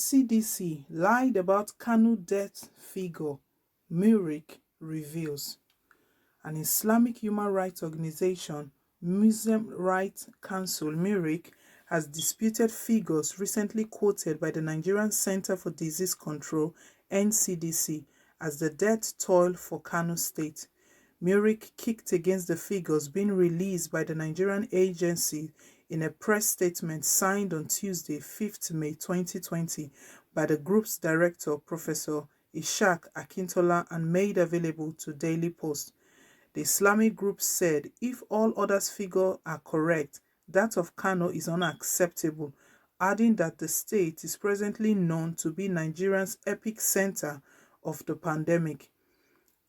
Ncdc lied about Kano death figure, Muric reveals. An Islamic human rights organization, Muslim Rights Council Muric, has disputed figures recently quoted by the Nigerian Center for Disease Control (NCDC) as the death toll for Kano State. Muric kicked against the figures being released by the Nigerian agency in a press statement signed on Tuesday, 5th May 2020 by the group's director, Professor Ishaq Akintola, and made available to Daily Post. The Islamic group said if all others' figures are correct, that of Kano is unacceptable, adding that the state is presently known to be Nigeria's epicenter of the pandemic.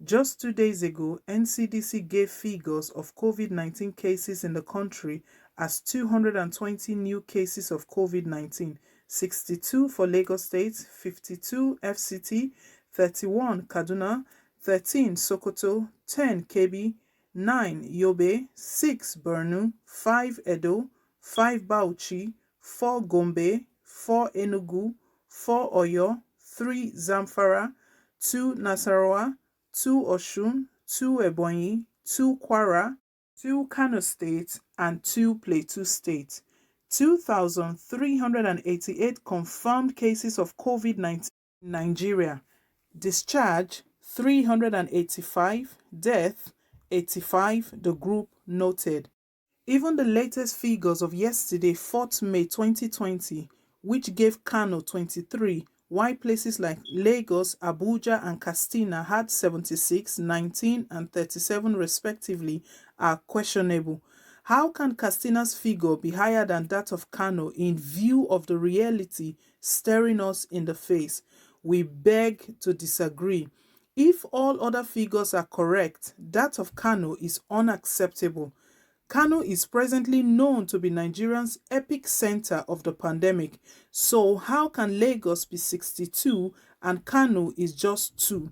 Just 2 days ago, NCDC gave figures of COVID-19 cases in the country as 220 new cases of COVID-19, 62 for Lagos State, 52 FCT, 31 Kaduna, 13 Sokoto, 10 Kebbi, 9 Yobe, 6 Borno, 5 Edo, 5 Bauchi, 4 Gombe, 4 Enugu, 4 Oyo, 3 Zamfara, 2 Nasarawa, 2 Osun, 2 Ebonyi, 2 Kwara, 2 Kano State, and 2 Plateau State. 2,388 confirmed cases of COVID-19 in Nigeria. Discharge 385, death 85, the group noted. Even the latest figures of yesterday, 4th May 2020, which gave Kano 23, while places like Lagos, Abuja, and Katsina had 76, 19, and 37 respectively, are questionable. How can Katsina's figure be higher than that of Kano in view of the reality staring us in the face? We beg to disagree. If all other figures are correct, that of Kano is unacceptable. Kano is presently known to be Nigeria's epicenter of the pandemic, so how can Lagos be 62 and Kano is just 2?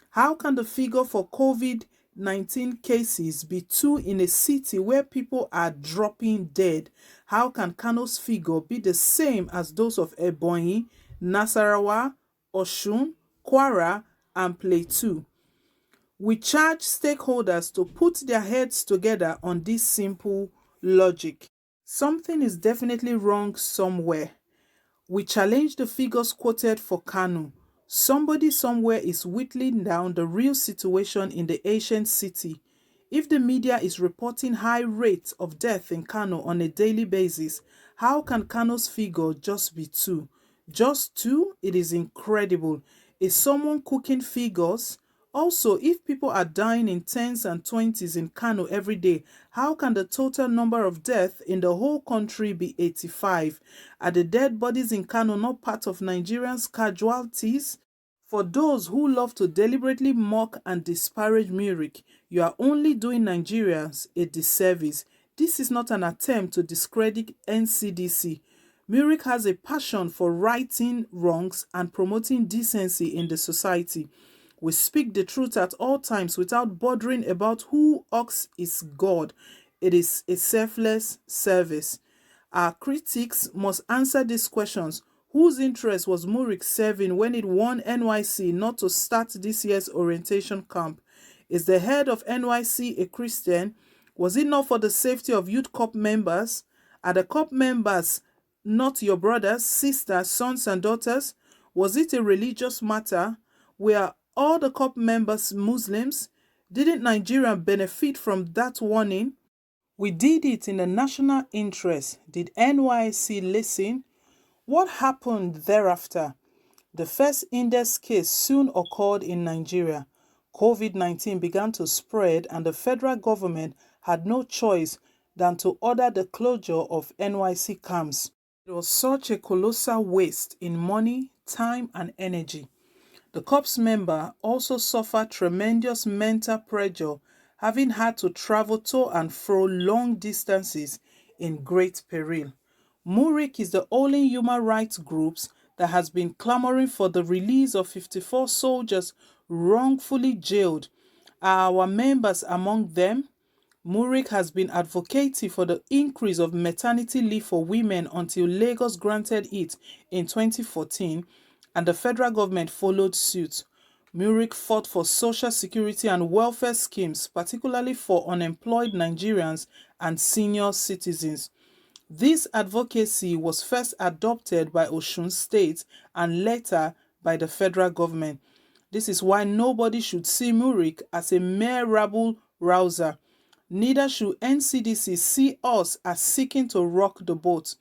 How can the figure for COVID-19 cases be 2 in a city where people are dropping dead? How can Kano's figure be the same as those of Ebonyi, Nasarawa, Osun, Kwara, and Plateau? We charge stakeholders to put their heads together on this simple logic. Something is definitely wrong somewhere. We challenge the figures quoted for Kano. Somebody somewhere is whittling down the real situation in the ancient city. If the media is reporting high rates of death in Kano on a daily basis, how can Kano's figure just be 2? Just 2? It is incredible. Is someone cooking figures? Also, if people are dying in 10s and 20s in Kano every day, how can the total number of deaths in the whole country be 85? Are the dead bodies in Kano not part of Nigerians' casualties? For those who love to deliberately mock and disparage Muric, you are only doing Nigerians a disservice. This is not an attempt to discredit NCDC. Muric has a passion for righting wrongs and promoting decency in the society. We speak the truth at all times without bothering about who is God. It is a selfless service. Our critics must answer these questions. Whose interest was Muric serving when it warned NYC not to start this year's orientation camp? Is the head of NYC a Christian? Was it not for the safety of youth corps members? Are the corps members not your brothers, sisters, sons, and daughters? Was it a religious matter? Were all the corps members Muslims? Didn't Nigeria benefit from that warning? We did it in the national interest. Did NYC listen? What happened thereafter? The first index case soon occurred in Nigeria. COVID-19 began to spread and the federal government had no choice than to order the closure of NYC camps. It was such a colossal waste in money, time, and energy. The corps member also suffered tremendous mental pressure, having had to travel to and fro long distances in great peril. Muric is the only human rights group that has been clamoring for the release of 54 soldiers wrongfully jailed. Are our members among them? Muric has been advocating for the increase of maternity leave for women until Lagos granted it in 2014, and the federal government followed suit. Muric fought for social security and welfare schemes, particularly for unemployed Nigerians and senior citizens. This advocacy was first adopted by Osun State and later by the federal government. This is why nobody should see Muric as a mere rabble-rouser. Neither should Ncdc see us as seeking to rock the boat.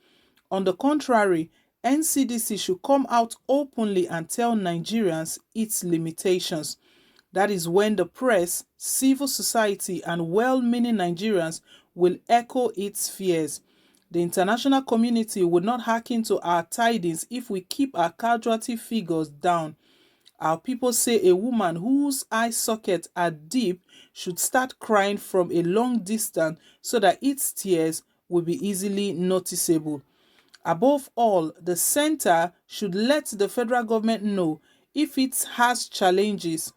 On the contrary, Ncdc should come out openly and tell Nigerians its limitations. That is when the press, civil society, and well-meaning Nigerians will echo its fears. The international community would not hearken to our tidings if we keep our casualty figures down. Our people say a woman whose eye sockets are deep should start crying from a long distance so that its tears will be easily noticeable. Above all, the center should let the federal government know if it has challenges.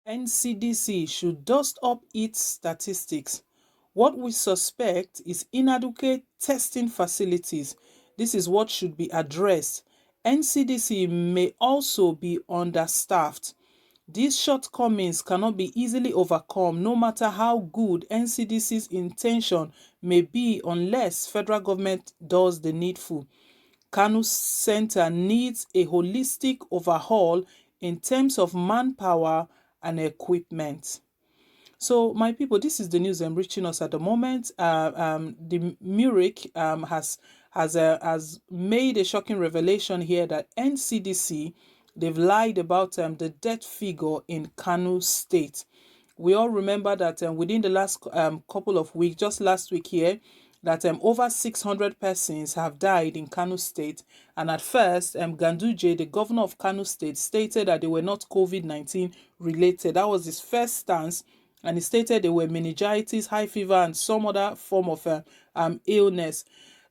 Ncdc should dust up its statistics. What we suspect is inadequate testing facilities. This is what should be addressed. Ncdc may also be understaffed. These shortcomings cannot be easily overcome no matter how good Ncdc's intention may be unless federal government does the needful. Kano Center needs a holistic overhaul in terms of manpower and equipment. So, my people, this is the news reaching us at the moment. The Muric has made a shocking revelation here that Ncdc, they've lied about the death figure in Kano State. We all remember that within the last couple of weeks, just last week here, that over 600 persons have died in Kano State. And at first, Ganduje, the governor of Kano State, stated that they were not COVID-19 related. That was his first stance. And he stated they were meningitis, high fever, and some other form of illness.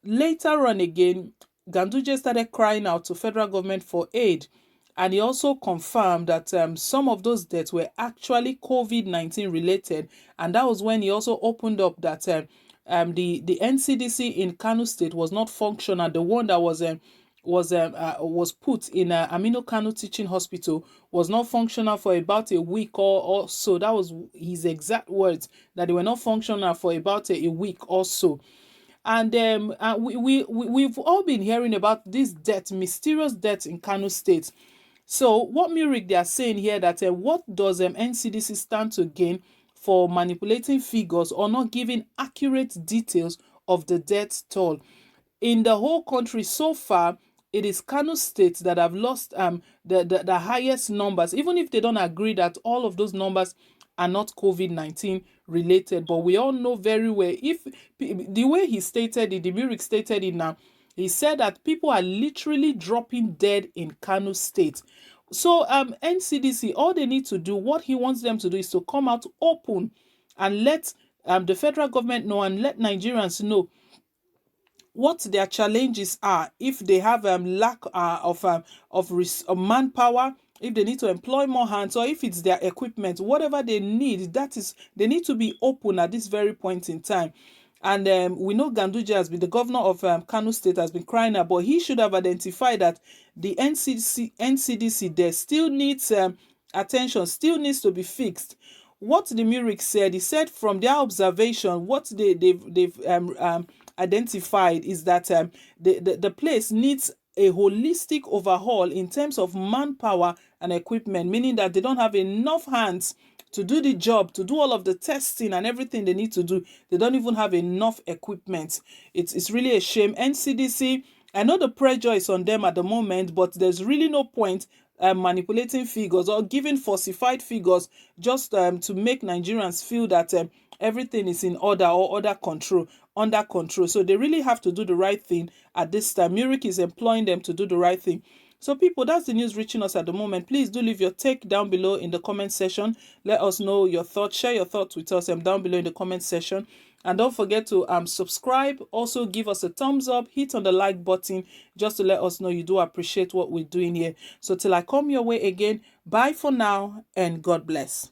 Later on again, Ganduje started crying out to federal government for aid. And he also confirmed that some of those deaths were actually COVID-19 related. And that was when he also opened up that the Ncdc in Kano State was not functional. The one that was put in Aminu Kano Teaching Hospital was not functional for about a week or so. That was his exact words, that they were not functional for about a week or so. And we've all been hearing about this death, mysterious death in Kano State. So what Muric they are saying here, that what does Ncdc stand to gain for manipulating figures or not giving accurate details of the death toll? In the whole country so far, it is Kano State that have lost the highest numbers, even if they don't agree that all of those numbers are not COVID-19 related. But we all know very well, if the way he stated it, the Muric stated it now, he said that people are literally dropping dead in Kano State. So Ncdc, all they need to do, what he wants them to do, is to come out open and let the federal government know and let Nigerians know what their challenges are, if they have lack of manpower, if they need to employ more hands, or if it's their equipment, whatever they need, that is, they need to be open at this very point in time. And we know Ganduje has been, the governor of Kano State has been crying out, but he should have identified that the Ncdc there still needs attention, still needs to be fixed. What the Muric said, he said from their observation, what they've identified is that the place needs a holistic overhaul in terms of manpower and equipment, meaning that they don't have enough hands to do the job, to do all of the testing and everything they need to do. They don't even have enough equipment. It's really a shame. Ncdc, I know the pressure is on them at the moment, but there's really no point manipulating figures or giving falsified figures just to make Nigerians feel that everything is in order or under control. So they really have to do the right thing at this time. Muric is employing them to do the right thing. So people, that's the news reaching us at the moment. Please do leave your take down below in the comment section. Let us know your thoughts. Share your thoughts with us down below in the comment section. And don't forget to subscribe. Also give us a thumbs up. Hit on the like button just to let us know you do appreciate what we're doing here. So till I come your way again, bye for now and God bless.